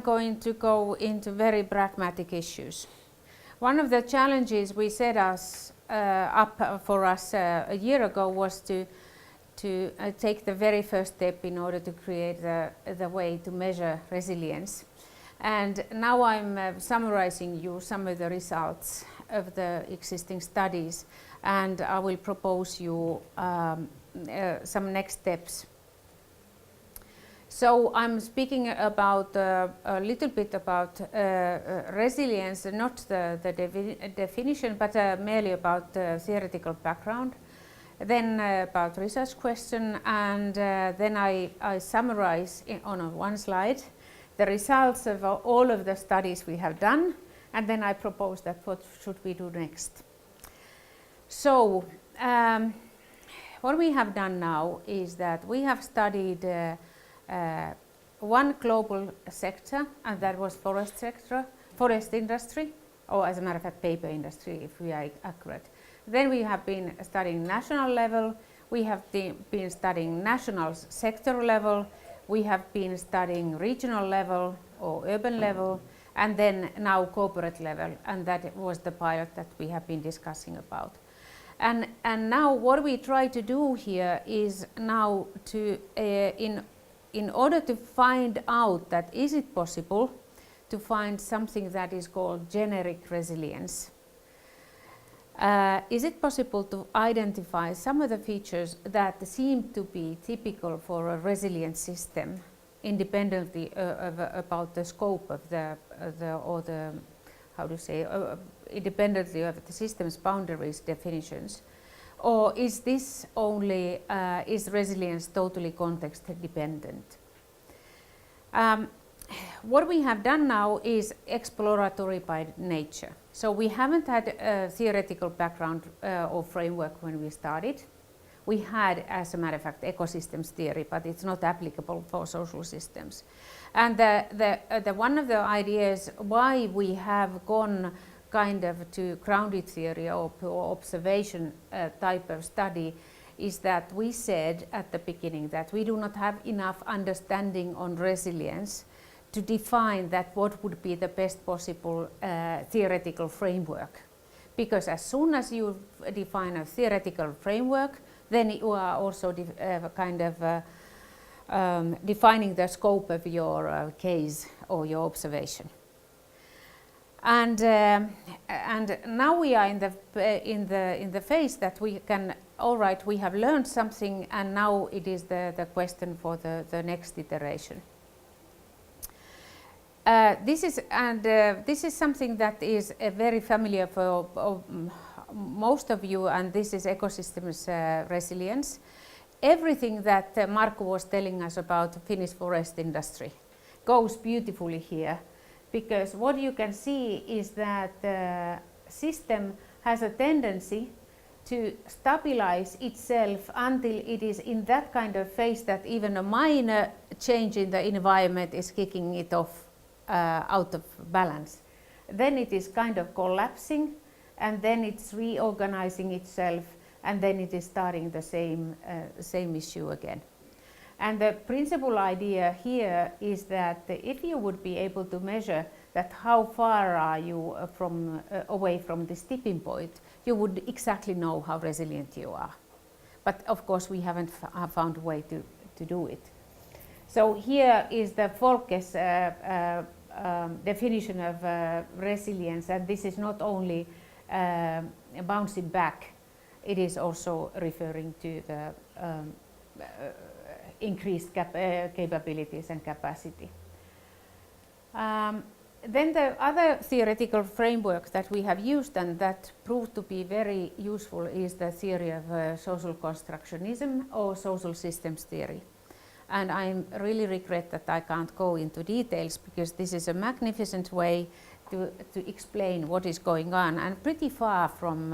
going to go into very pragmatic issues. One of the challenges we set up for us a year ago was to take the very first step in order to create the way to measure resilience. And now I'm summarizing you some of the results of the existing studies, and I will propose you some next steps. So I'm speaking about a little bit about resilience, not the definition, but merely about theoretical background. Then about research question, and then I summarize on one slide the results of all of the studies we have done, and then I propose that what should we do next. So what we have done now is that we have studied one global sector, and that was forest industry, or as a matter of fact paper industry if we are accurate. Then we have been studying national level, we have been studying national sector level, we have been studying regional level or urban level, and then now corporate level, and that was the pilot that we have been discussing about. And now what we try to do here is now to, in order to find out that is it possible to find something that is called generic resilience. Is it possible to identify some of the features that seem to be typical for a resilient system, independently about the scope of independently of the system's boundaries definitions, or is this only is resilience totally context dependent? What we have done now is exploratory by nature. So we haven't had a theoretical background or framework when we started. We had, as a matter of fact, ecosystems theory, but it's not applicable for social systems. And one of the ideas why we have gone kind of to grounded theory or observation type of study is that we said at the beginning that we do not have enough understanding on resilience to define that what would be the best possible theoretical framework. Because as soon as you define a theoretical framework, then you are also defining the scope of your case or your observation. And now we are in the phase that we can, all right, we have learned something, and now it is the question for the next iteration. This is something that is very familiar for most of you, and this is ecosystems resilience. Everything that Markku was telling us about Finnish forest industry goes beautifully here, because what you can see is that the system has a tendency to stabilize itself until it is in that kind of phase that even a minor change in the environment is kicking it off out of balance. Then it is kind of collapsing, and then it's reorganizing itself, and then it is starting the same issue again. And the principal idea here is that if you would be able to measure that how far are you away from this tipping point, you would exactly know how resilient you are. But of course we haven't found a way to do it. So here is the Folke's definition of resilience, and this is not only bouncing back, it is also referring to the increased capabilities and capacity. Then the other theoretical framework that we have used and that proved to be very useful is the theory of social constructionism or social systems theory. And I really regret that I can't go into details, because this is a magnificent way to explain what is going on, and pretty far from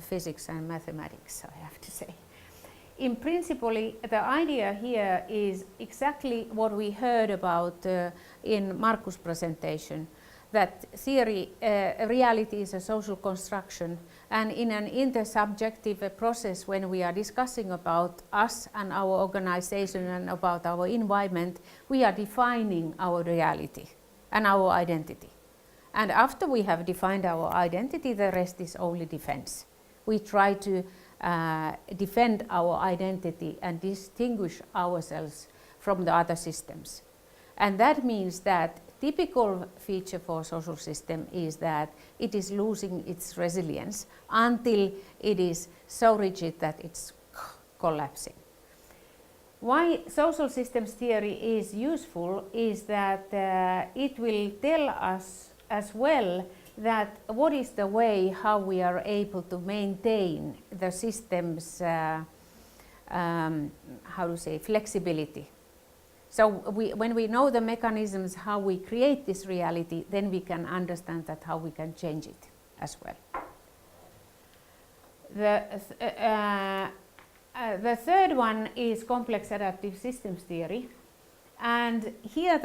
physics and mathematics, I have to say. In principle, the idea here is exactly what we heard about in Markku's presentation, that theory, reality is a social construction, and in an intersubjective process when we are discussing about us and our organization and about our environment, we are defining our reality. and our identity. And after we have defined our identity, the rest is only defense. We try to defend our identity and distinguish ourselves from the other systems. And that means that typical feature for social system is that it is losing its resilience until it is so rigid that it's collapsing. Why social systems theory is useful is that it will tell us as well that what is the way how we are able to maintain the system's flexibility. So when we know the mechanisms how we create this reality, then we can understand that how we can change it as well. The third one is complex adaptive systems theory, and here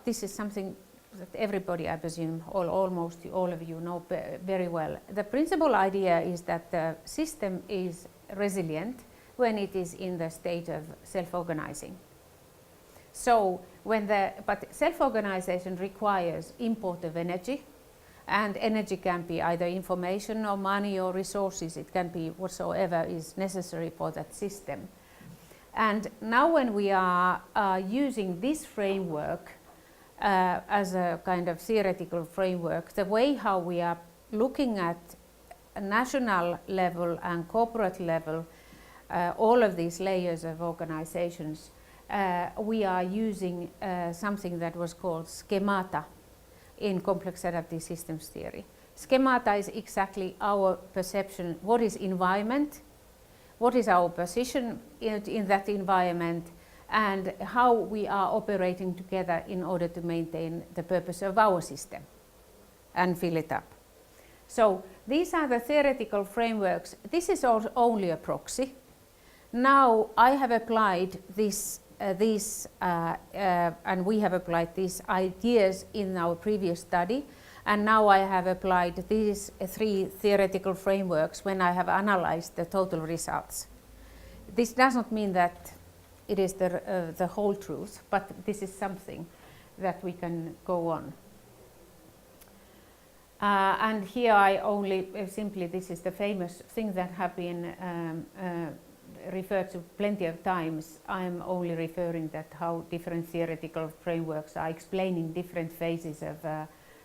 this is something that everybody, I presume, almost all of you know very well. The principal idea is that the system is resilient when it is in the state of self-organizing. So but self-organization requires import of energy, and energy can be either information or money or resources. It can be whatsoever is necessary for that system. And now when we are using this framework as a kind of theoretical framework, the way how we are looking at a national level and corporate level, all of these layers of organizations, we are using something that was called schemata in complex adaptive systems theory. Schemata is exactly our perception, what is environment, what is our position in that environment, and how we are operating together in order to maintain the purpose of our system and fill it up. So these are the theoretical frameworks. This is only a proxy. Now I have applied and we have applied these ideas in our previous study, and now I have applied these three theoretical frameworks when I have analyzed the total results. This does not mean that it is the whole truth, but this is something that we can go on. And here I only simply, this is the famous thing that have been referred to plenty of times. I'm only referring that how different theoretical frameworks are explaining different phases of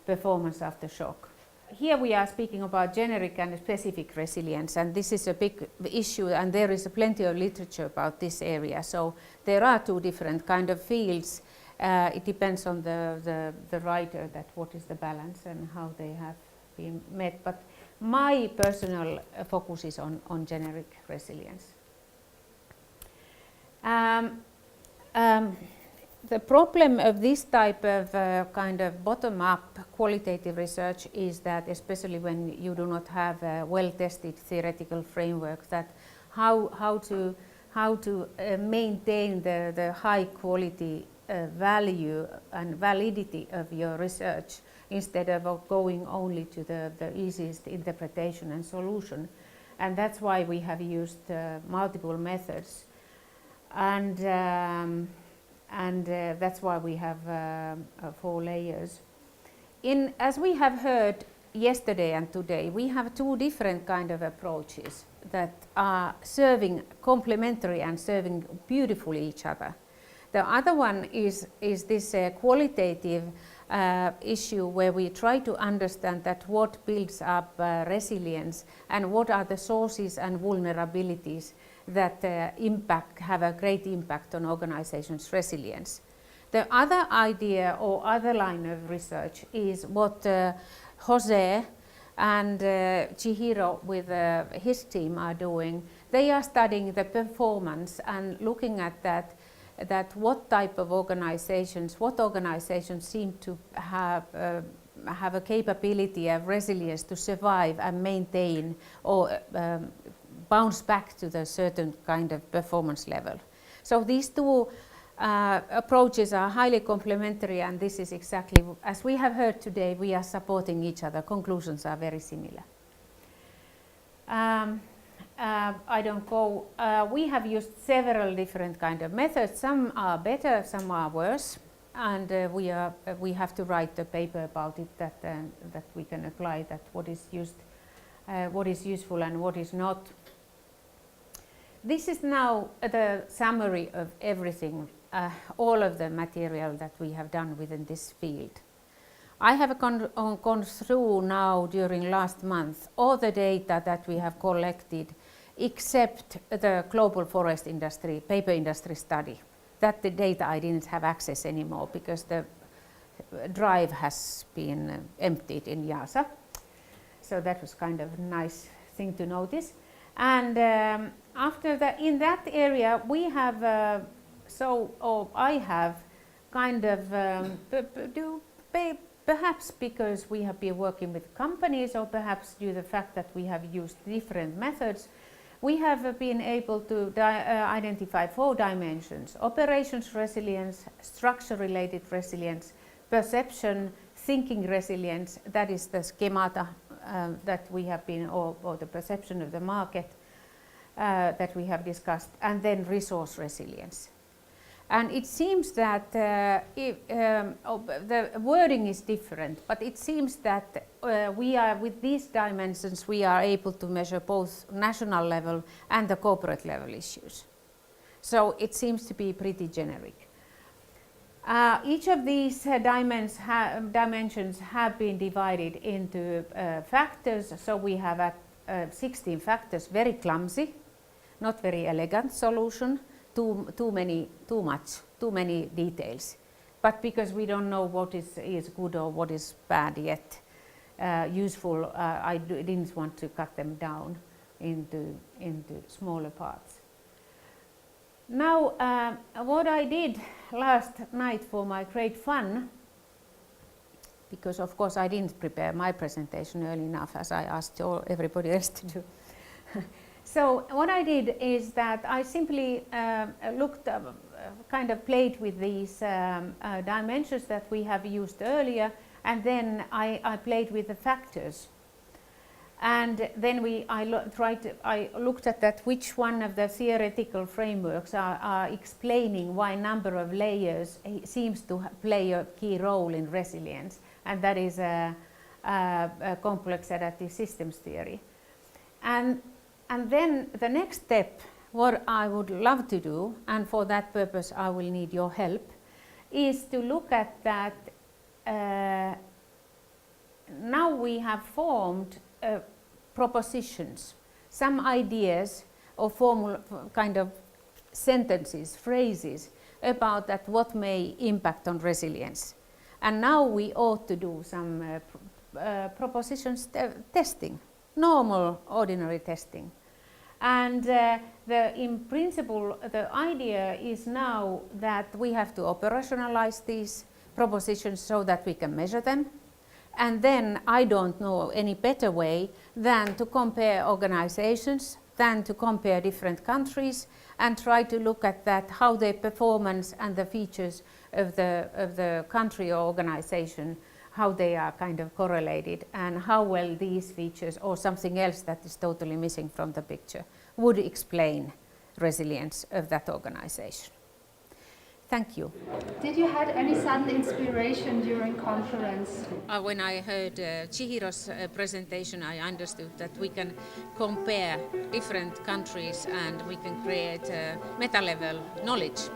performance after shock. Here we are speaking about generic and specific resilience, and this is a big issue, and there is plenty of literature about this area. So there are two different kind of fields. It depends on the writer that what is the balance and how they have been met. But my personal focus is on generic resilience. The problem of this type of kind of bottom-up qualitative research is that, especially when you do not have a well-tested theoretical framework, that how to maintain the high quality value and validity of your research instead of going only to the easiest interpretation and solution. And that's why we have used multiple methods. And that's why we have 4 layers. As we have heard yesterday and today, we have 2 different kind of approaches that are serving complementary and serving beautifully each other. The other one is this qualitative issue where we try to understand that what builds up resilience and what are the sources and vulnerabilities that have a great impact on organizations' resilience. The other idea or other line of research is what Jose and Chihiro with his team are doing. They are studying the performance and looking at that what type of organizations, what organizations seem to have a capability of resilience to survive and maintain or bounce back to the certain kind of performance level. So these 2 approaches are highly complementary, and this is exactly, as we have heard today, we are supporting each other. Conclusions are very similar. I don't go, we have used several different kind of methods. Some are better, some are worse. and we have to write a paper about it that we can apply that what is useful and what is not. This is now the summary of everything, all of the material that we have done within this field. I have gone through now during last month all the data that we have collected except the global forest industry, paper industry study. That the data I didn't have access anymore because the drive has been emptied in YASA. So that was kind of a nice thing to notice. And after that, in that area, we have, I have kind of, perhaps because we have been working with companies or perhaps due to the fact that we have used different methods, we have been able to identify 4 dimensions: operations resilience, structure-related resilience, perception, thinking resilience, that is the schemata that we have been, or the perception of the market that we have discussed, and then resource resilience. And it seems that the wording is different, but it seems that we are, with these dimensions, we are able to measure both national level and the corporate level issues. So it seems to be pretty generic. Each of these dimensions have been divided into factors. So we have 16 factors, very clumsy, not very elegant solution. Too many details, but because we don't know what is good or what is bad yet, useful, I didn't want to cut them down into smaller parts. Now, what I did last night for my great fun, because of course I didn't prepare my presentation early enough as I asked everybody else to do. So what I did is that I simply kind of played with these dimensions that we have used earlier, and then I played with the factors. And then I looked at that which one of the theoretical frameworks are explaining why number of layers seems to play a key role in resilience, and that is a complex adaptive systems theory. And then the next step, what I would love to do, and for that purpose I will need your help, is to look at that. Now we have formed propositions, some ideas or kind of sentences, phrases about that what may impact on resilience. And now we ought to do some propositions testing. Normal, ordinary testing. And in principle, the idea is now that we have to operationalize these propositions so that we can measure them. And then I don't know any better way than to compare organizations, than to compare different countries and try to look at that, how their performance and the features of the country or organization, how they are kind of correlated, and how well these features or something else that is totally missing from the picture would explain resilience of that organization. Thank you. Did you have any sudden inspiration during conference? When I heard Chihiro's presentation, I understood that we can compare different countries and we can create meta-level knowledge.